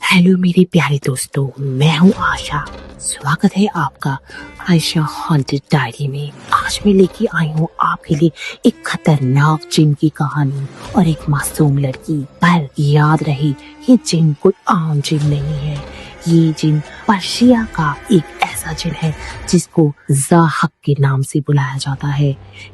Hello मेरे प्यारे दोस्तों, मैं हूँ आशा। स्वागत है आपका आयशा हॉन्टेड डायरी में। आज मैं लेके आई हूँ आपके लिए एक खतरनाक जिन की कहानी और एक मासूम लड़की। पर याद रहे, ये जिन कोई आम जिन नहीं है। ये जिन पर्शिया का एक ऐसा जिन है जिसको ज़ाहक के नाम से बुलाया जाता है।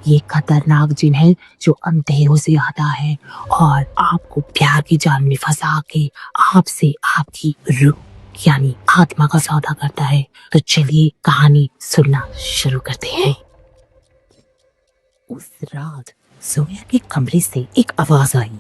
ये खतरनाक जिन है जो अंधेरों से आता है और आपको प्यार की जाल में फंसा के आपसे आपकी रूह यानी आत्मा का सौदा करता है। तो चलिए कहानी सुनना शुरू करते हैं। उस रात जोया के कमरे से एक आवाज आई,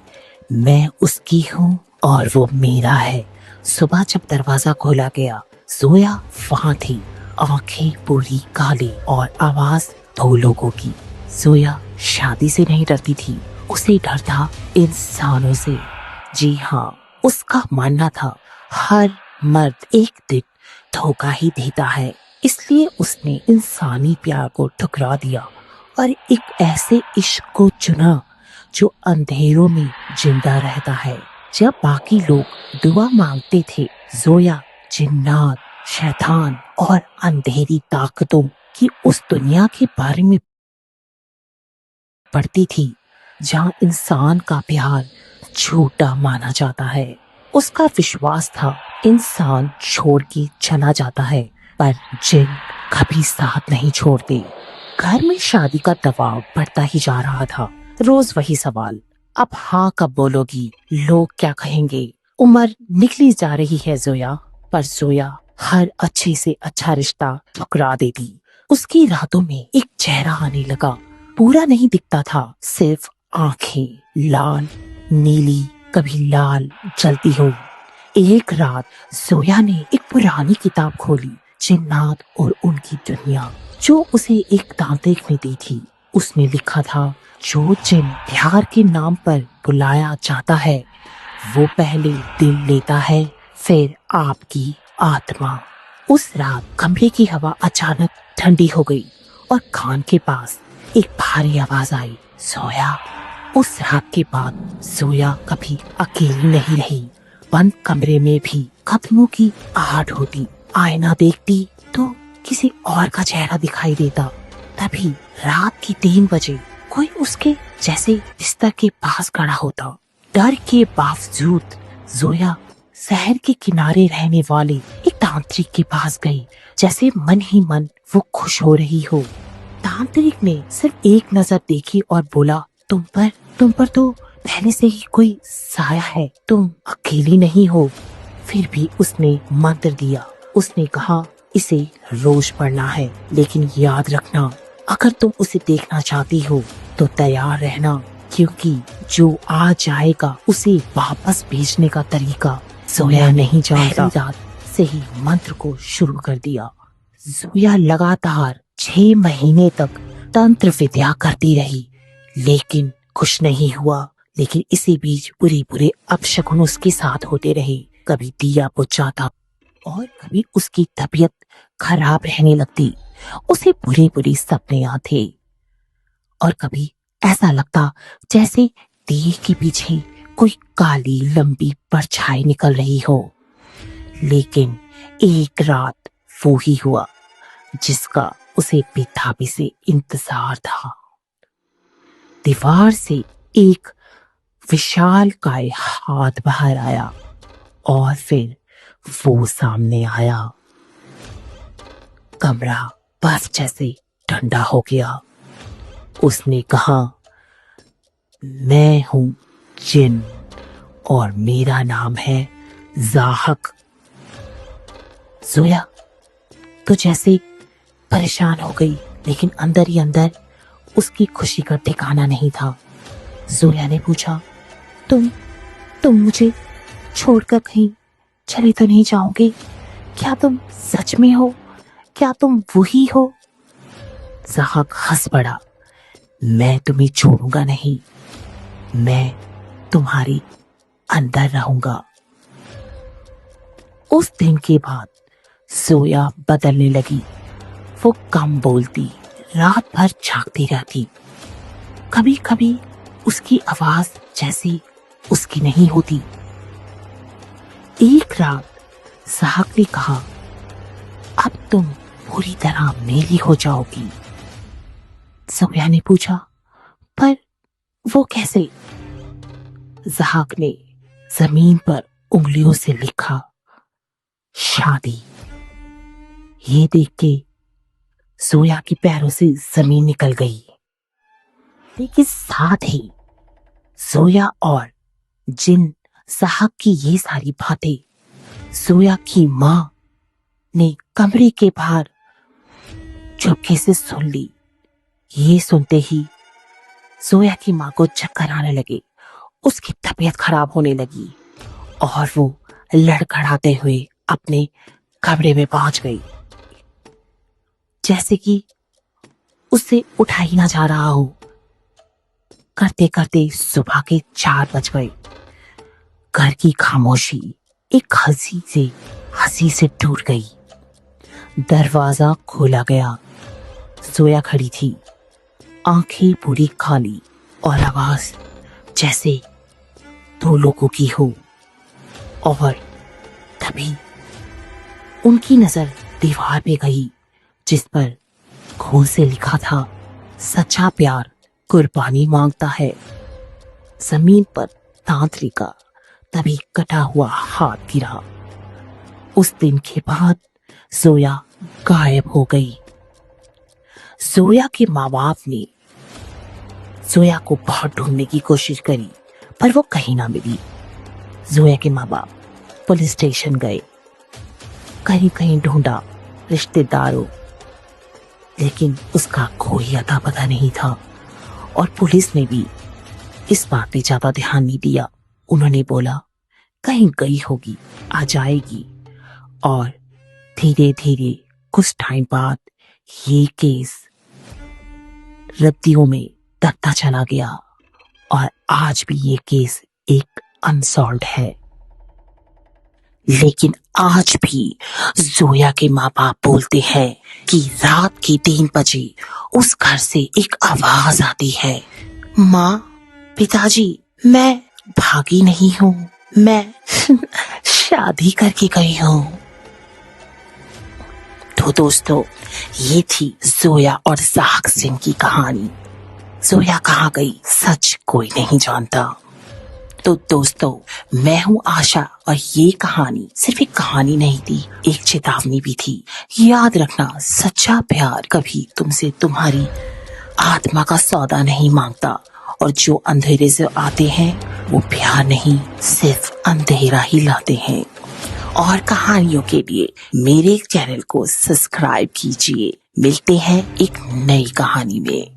मैं उसकी हूँ और वो मेरा है। सुबह जब दरवाजा खोला गया, जोया वहाँ थी, आंखें पूरी काली और आवाज दो लोगों की। जोया शादी से नहीं डरती थी, उसे डर था इंसानों से। जी हाँ, उसका मानना था हर मर्द एक दिन धोखा ही देता है, इसलिए उसने इंसानी प्यार को ठुकरा दिया और एक ऐसे इश्क को चुना जो अंधेरों में जिंदा रहता है। जब बाकी लोग दुआ मांगते थे, जोया जिन्नात, शैतान और अंधेरी ताकतों की उस दुनिया के बारे में पढ़ती थी जहाँ इंसान का प्यार झूठा माना जाता है। उसका विश्वास था इंसान छोड़ के चला जाता है, पर जिन कभी साथ नहीं छोड़ते। घर में शादी का दबाव बढ़ता ही जा रहा था। रोज वही सवाल, अब हाँ कब बोलोगी, लोग क्या कहेंगे। उम्र निकली जा रही है जोया, पर जोया हर अच्छे से अच्छा रिश्ता ठुकरा देती। उसकी रातों में एक चेहरा आने लगा, पूरा नहीं दिखता था, सिर्फ आंखें लाल नीली, कभी लाल जलती हुई। एक रात जोया ने एक पुरानी किताब खोली, जिन्नात और उनकी दुनिया, जो उसे एक तांत्रिक ने दी थी। उसमें लिखा था, जो जिन प्यार के नाम पर बुलाया जाता है वो पहले दिल लेता है, फिर आपकी आत्मा। उस रात कमरे की हवा अचानक ठंडी हो गई और कान के पास एक भारी आवाज आई, सोया। उस रात के बाद जोया कभी अकेली नहीं रही। बंद कमरे में भी कदमों की आहट होती, आईना देखती तो किसी और का चेहरा दिखाई देता। तभी रात के 3 बजे कोई उसके जैसे बिस्तर के पास खड़ा होता। डर के बावजूद जोया शहर के किनारे रहने वाले एक तांत्रिक के पास गई, जैसे मन ही मन वो खुश हो रही हो। तांत्रिक ने सिर्फ एक नजर देखी और बोला, तुम पर तो पहले से ही कोई साया है, तुम अकेली नहीं हो। फिर भी उसने मंत्र दिया। उसने कहा, इसे रोज पढ़ना है, लेकिन याद रखना, अगर तुम उसे देखना चाहती हो तो तैयार रहना, क्योंकि जो आ जाएगा उसे वापस भेजने का तरीका जोया नहीं जानता। रात से ही मंत्र को शुरू कर दिया। जोया लगातार 6 महीने तक तंत्र विद्या करती रही, लेकिन कुछ नहीं हुआ। लेकिन इसी बीच बुरे अपशकुन उसके साथ होते रहे। कभी दिया बुझ जाता और कभी उसकी तबीयत खराब रहने लगती। उसे बुरे सपने आते और कभी ऐसा लगता जैसे दिए के पीछे कोई काली लंबी परछाई निकल रही हो। लेकिन एक रात वो ही हुआ जिसका उसे बेताबी से इंतजार था। दीवार से एक विशाल काय हाथ बाहर आया और फिर वो सामने आया। कमरा बर्फ जैसे ठंडा हो गया। उसने कहा, मैं हूं जिन और मेरा नाम है ज़ाहक। जोया तो जैसे परेशान हो गई, लेकिन अंदर ही अंदर उसकी खुशी का ठिकाना नहीं था। जोया ने पूछा, तुम मुझे छोड़कर कहीं चले तो नहीं जाओगे? क्या तुम सच में हो? क्या तुम वही हो? ज़ाहक हंस पड़ा, मैं तुम्हें छोड़ूंगा नहीं, मैं तुम्हारी अंदर रहूंगा। उस दिन के बाद जोया बदलने लगी। वो कम बोलती, रात भर जागती रहती। कभी कभी उसकी आवाज जैसी उसकी नहीं होती। एक रात सहाक ने कहा, अब तुम पूरी तरह मेरी हो जाओगी। जोया ने पूछा, पर वो कैसे? सहाक ने जमीन पर उंगलियों से लिखा, शादी। ये देख के जोया के पैरों से जमीन निकल गई, लेकिन साथ ही जोया और जिन सहाक की ये सारी बातें जोया की मां ने कमरे के बाहर चुपके से सुन ली। ये सुनते ही जोया की मां को चक्कर आने लगे, उसकी तबीयत खराब होने लगी और वो लड़खड़ाते हुए अपने कमरे में पहुंच गई, जैसे कि उसे उठा ही ना जा रहा हो। करते करते सुबह के 4 बज गए। घर की खामोशी एक हंसी से टूट गई। दरवाजा खोला गया। जोया खड़ी थी, आंखें पूरी खाली और आवाज जैसे 2 लोगों की हो। और तभी उनकी नजर दीवार पे गई, जिस पर खून से लिखा था, सच्चा प्यार कुर्बानी मांगता है। जमीन पर तांतली का तभी कटा हुआ हाथ गिरा। उस दिन के बाद जोया गायब हो गई। जोया के माँ बाप ने जोया को बहुत ढूंढने की कोशिश करी, पर वो कहीं ना मिली। जोया के माँ बाप पुलिस स्टेशन गए, कहीं कहीं ढूंढा, रिश्तेदारों, लेकिन उसका कोई अता पता नहीं था। और पुलिस ने भी इस बात पे ज्यादा ध्यान नहीं दिया। उन्होंने बोला, कहीं गई होगी, आ जाएगी। और धीरे धीरे कुछ टाइम बाद ये केस रद्दियों में दबता चला गया और आज भी ये केस एक अनसॉल्व्ड है। लेकिन आज भी जोया के माँ बाप बोलते हैं कि रात के 3 बजे उस घर से एक आवाज आती है, माँ, पिताजी, मैं भागी नहीं हूँ, मैं शादी करके गई हूँ। तो दोस्तों, ये थी जोया और सहाक सिंह की कहानी। जोया कहाँ गई, सच कोई नहीं जानता। तो दोस्तों, मैं हूँ आशा और ये कहानी सिर्फ एक कहानी नहीं थी, एक चेतावनी भी थी। याद रखना, सच्चा प्यार कभी तुमसे तुम्हारी आत्मा का सौदा नहीं मांगता, और जो अंधेरे से आते हैं वो प्यार नहीं, सिर्फ अंधेरा ही लाते हैं। और कहानियों के लिए मेरे चैनल को सब्सक्राइब कीजिए। मिलते हैं एक नई कहानी में।